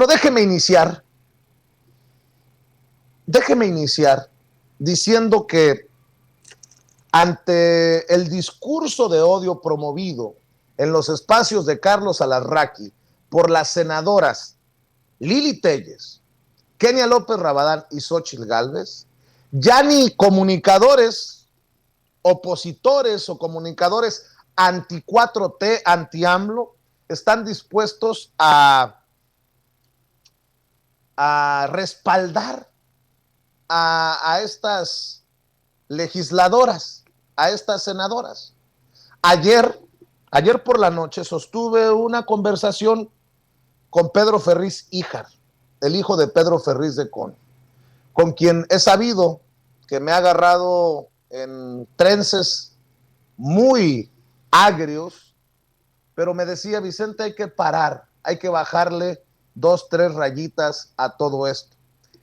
Pero déjeme iniciar diciendo que ante el discurso de odio promovido en los espacios de Carlos Alarraqui por las senadoras Lili Téllez, Kenia López Rabadán y Xóchitl Gálvez, ya ni comunicadores opositores o comunicadores anti 4T, anti AMLO, están dispuestos a respaldar a estas legisladoras, a estas senadoras. Ayer por la noche sostuve una conversación con Pedro Ferriz Híjar, el hijo de Pedro Ferriz de con quien he sabido que me ha agarrado en trences muy agrios, pero me decía: Vicente, hay que parar, hay que bajarle 2, 3 rayitas a todo esto.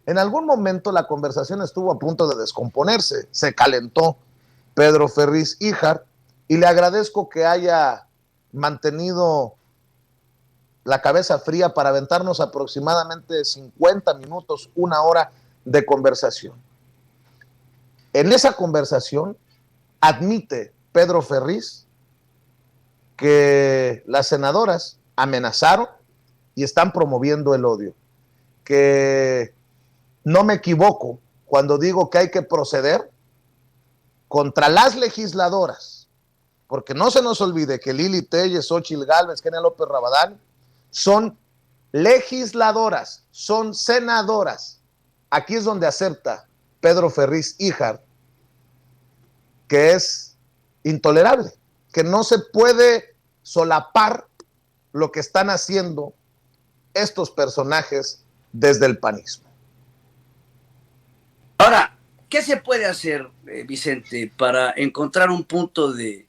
En algún momento la conversación estuvo a punto de descomponerse, se calentó Pedro Ferriz Híjar, y le agradezco que haya mantenido la cabeza fría para aventarnos aproximadamente 50 minutos, una hora de conversación. En esa conversación admite Pedro Ferriz que las senadoras amenazaron y están promoviendo el odio, que no me equivoco cuando digo que hay que proceder contra las legisladoras, porque no se nos olvide que Lili Téllez, Xóchitl Gálvez, Kenia López Rabadán son legisladoras, son senadoras. Aquí es donde acepta Pedro Ferriz Híjar que es intolerable, que no se puede solapar lo que están haciendo estos personajes desde el panismo. Ahora, ¿qué se puede hacer, Vicente, para encontrar un punto de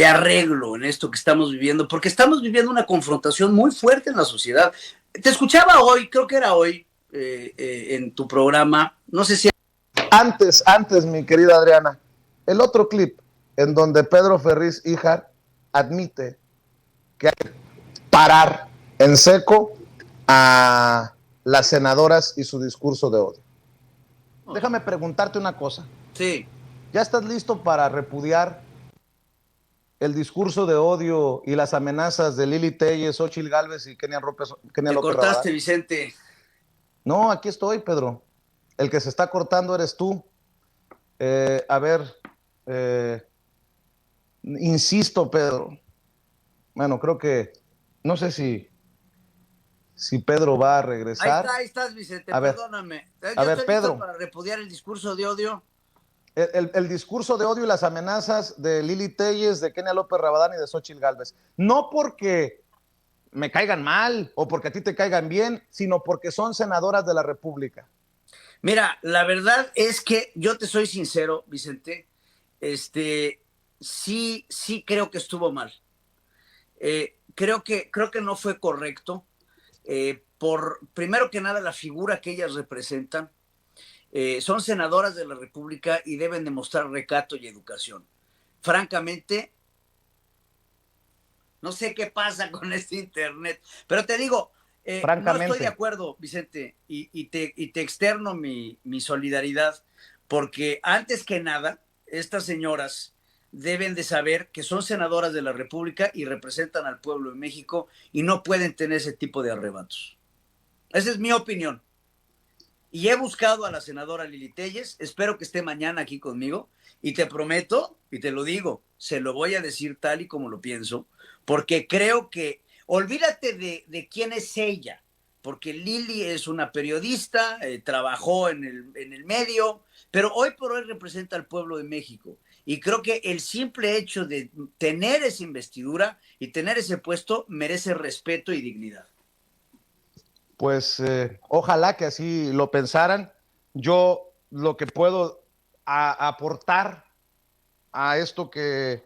arreglo en esto que estamos viviendo? Porque estamos viviendo una confrontación muy fuerte en la sociedad. Te escuchaba hoy, creo que era hoy, en tu programa, no sé si... Antes, mi querida Adriana, el otro clip en donde Pedro Ferriz Híjar admite que hay que parar en seco a las senadoras y su discurso de odio. Déjame preguntarte una cosa. Sí. ¿Ya estás listo para repudiar el discurso de odio y las amenazas de Lili Téllez, Xóchitl Gálvez y Kenia López Te cortaste, Rabadán? Vicente. No, aquí estoy, Pedro. El que se está cortando eres tú. A ver, insisto, Pedro. Bueno, creo que, no sé si Pedro va a regresar. Ahí estás, Vicente, perdóname. A ver, estoy Pedro. Listo para repudiar el discurso de odio. El discurso de odio y las amenazas de Lili Téllez, de Kenia López Rabadán y de Xóchitl Gálvez. No porque me caigan mal o porque a ti te caigan bien, sino porque son senadoras de la República. Mira, la verdad es que yo te soy sincero, Vicente, sí creo que estuvo mal. Creo que no fue correcto. Primero que nada, la figura que ellas representan. Son senadoras de la República y deben demostrar recato y educación. Francamente, no sé qué pasa con este internet, pero te digo, no estoy de acuerdo, Vicente, y te externo mi solidaridad, porque antes que nada, estas señoras deben de saber que son senadoras de la República y representan al pueblo de México y no pueden tener ese tipo de arrebatos. Esa es mi opinión. Y he buscado a la senadora Lili Téllez, espero que esté mañana aquí conmigo, y te prometo, y te lo digo, se lo voy a decir tal y como lo pienso, porque creo que, olvídate de quién es ella, porque Lili es una periodista, trabajó en el medio, pero hoy por hoy representa al pueblo de México. Y creo que el simple hecho de tener esa investidura y tener ese puesto merece respeto y dignidad. Pues ojalá que así lo pensaran. Yo lo que puedo aportar a esto que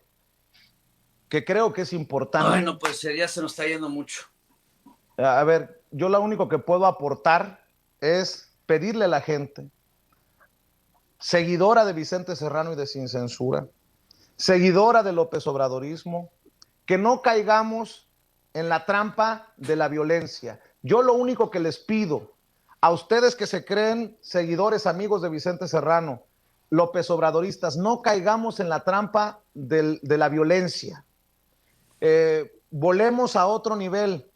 creo que es importante. Bueno, pues ya se nos está yendo mucho. A ver, yo lo único que puedo aportar es pedirle a la gente, seguidora de Vicente Serrano y de Sin Censura, seguidora de López Obradorismo, que no caigamos en la trampa de la violencia. Yo lo único que les pido a ustedes que se creen seguidores, amigos de Vicente Serrano, López Obradoristas, no caigamos en la trampa de la violencia. Volemos a otro nivel.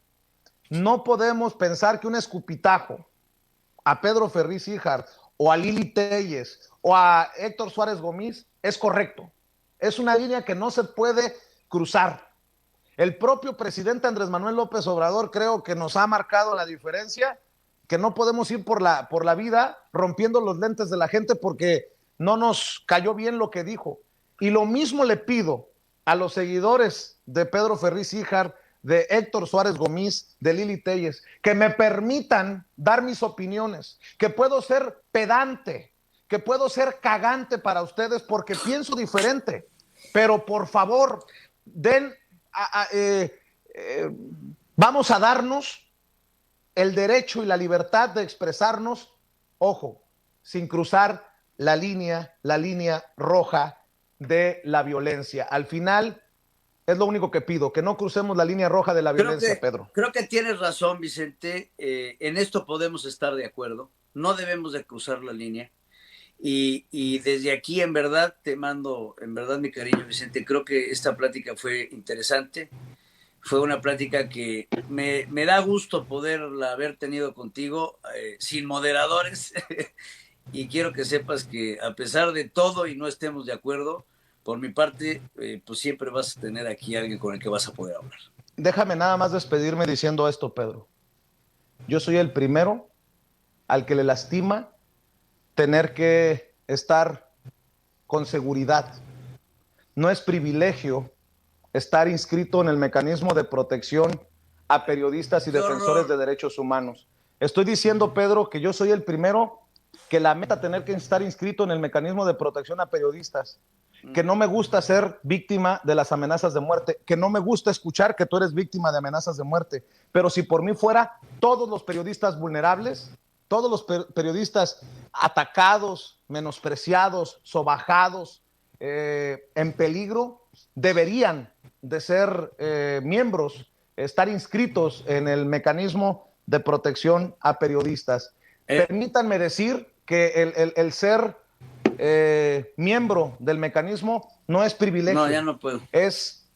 No podemos pensar que un escupitajo a Pedro Ferriz Híjar o a Lili Téllez o a Héctor Suárez Gómez es correcto. Es una línea que no se puede cruzar. El propio presidente Andrés Manuel López Obrador creo que nos ha marcado la diferencia, que no podemos ir por la vida rompiendo los lentes de la gente porque no nos cayó bien lo que dijo. Y lo mismo le pido a los seguidores de Pedro Ferriz Híjar, de Héctor Suárez Gómez, de Lili Téllez, que me permitan dar mis opiniones, que puedo ser pedante, que puedo ser cagante para ustedes porque pienso diferente, pero por favor, vamos a darnos el derecho y la libertad de expresarnos, ojo, sin cruzar la línea roja de la violencia. Al final, es lo único que pido, que no crucemos la línea roja de la violencia, Pedro. Creo que tienes razón, Vicente. En esto podemos estar de acuerdo. No debemos de cruzar la línea. Y desde aquí, en verdad, te mando, en verdad, mi cariño, Vicente. Creo que esta plática fue interesante. Fue una plática que me da gusto poderla haber tenido contigo, sin moderadores. Y quiero que sepas que a pesar de todo y no estemos de acuerdo, por mi parte, pues siempre vas a tener aquí a alguien con el que vas a poder hablar. Déjame nada más despedirme diciendo esto, Pedro. Yo soy el primero al que le lastima tener que estar con seguridad. No es privilegio estar inscrito en el mecanismo de protección a periodistas y defensores de derechos humanos. Estoy diciendo, Pedro, que yo soy el primero que lamenta tener que estar inscrito en el mecanismo de protección a periodistas, que no me gusta ser víctima de las amenazas de muerte, que no me gusta escuchar que tú eres víctima de amenazas de muerte, pero si por mí fuera, todos los periodistas vulnerables, todos los periodistas atacados, menospreciados, sobajados, en peligro, deberían de ser miembros, estar inscritos en el mecanismo de protección a periodistas. Permítanme decir que el ser miembro del mecanismo no es privilegio. No, ya no puedo. Es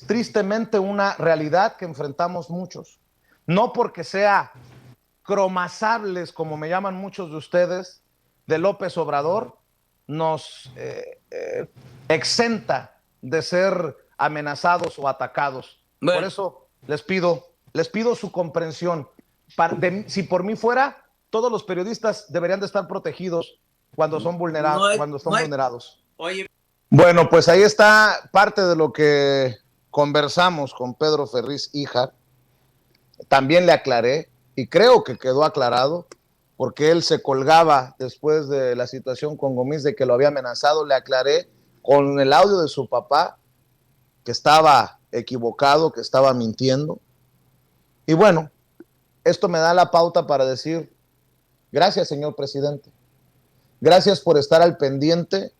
tristemente una realidad que enfrentamos muchos. No porque sea cromazables, como me llaman muchos de ustedes, de López Obrador, nos exenta de ser amenazados o atacados. Bueno. Por eso les pido su comprensión. Si por mí fuera, todos los periodistas deberían de estar protegidos cuando son vulnerados. Oye. Bueno, pues ahí está parte de lo que conversamos con Pedro Ferriz Híjar. También le aclaré, y creo que quedó aclarado, porque él se colgaba después de la situación con Gómez de que lo había amenazado. Le aclaré con el audio de su papá que estaba equivocado, que estaba mintiendo. Y bueno, esto me da la pauta para decir gracias, señor presidente. Gracias por estar al pendiente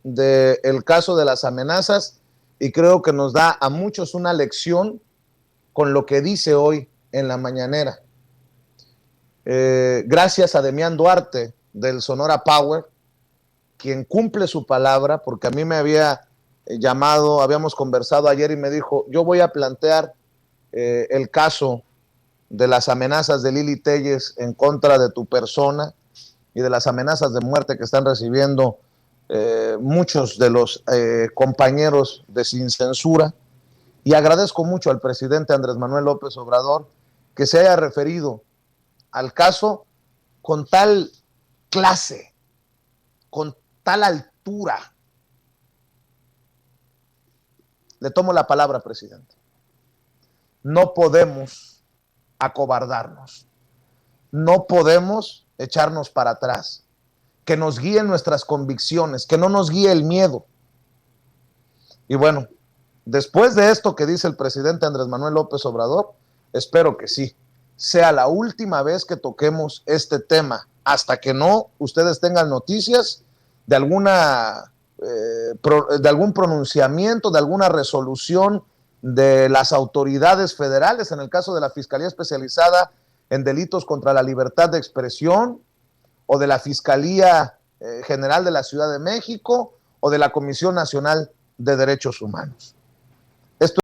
del caso de las amenazas y creo que nos da a muchos una lección con lo que dice hoy en la mañanera. Gracias a Demián Duarte del Sonora Power, quien cumple su palabra, porque a mí me había llamado, habíamos conversado ayer y me dijo, yo voy a plantear el caso de las amenazas de Lili Téllez en contra de tu persona y de las amenazas de muerte que están recibiendo muchos de los compañeros de Sin Censura. Y agradezco mucho al presidente Andrés Manuel López Obrador que se haya referido al caso con tal clase, con tal altura. Le tomo la palabra, presidente. No podemos acobardarnos. No podemos echarnos para atrás. Que nos guíen nuestras convicciones, que no nos guíe el miedo. Y bueno, después de esto que dice el presidente Andrés Manuel López Obrador, espero que sí, sea la última vez que toquemos este tema, hasta que no ustedes tengan noticias de de algún pronunciamiento, de alguna resolución de las autoridades federales, en el caso de la Fiscalía Especializada en Delitos contra la Libertad de Expresión, o de la Fiscalía General de la Ciudad de México, o de la Comisión Nacional de Derechos Humanos.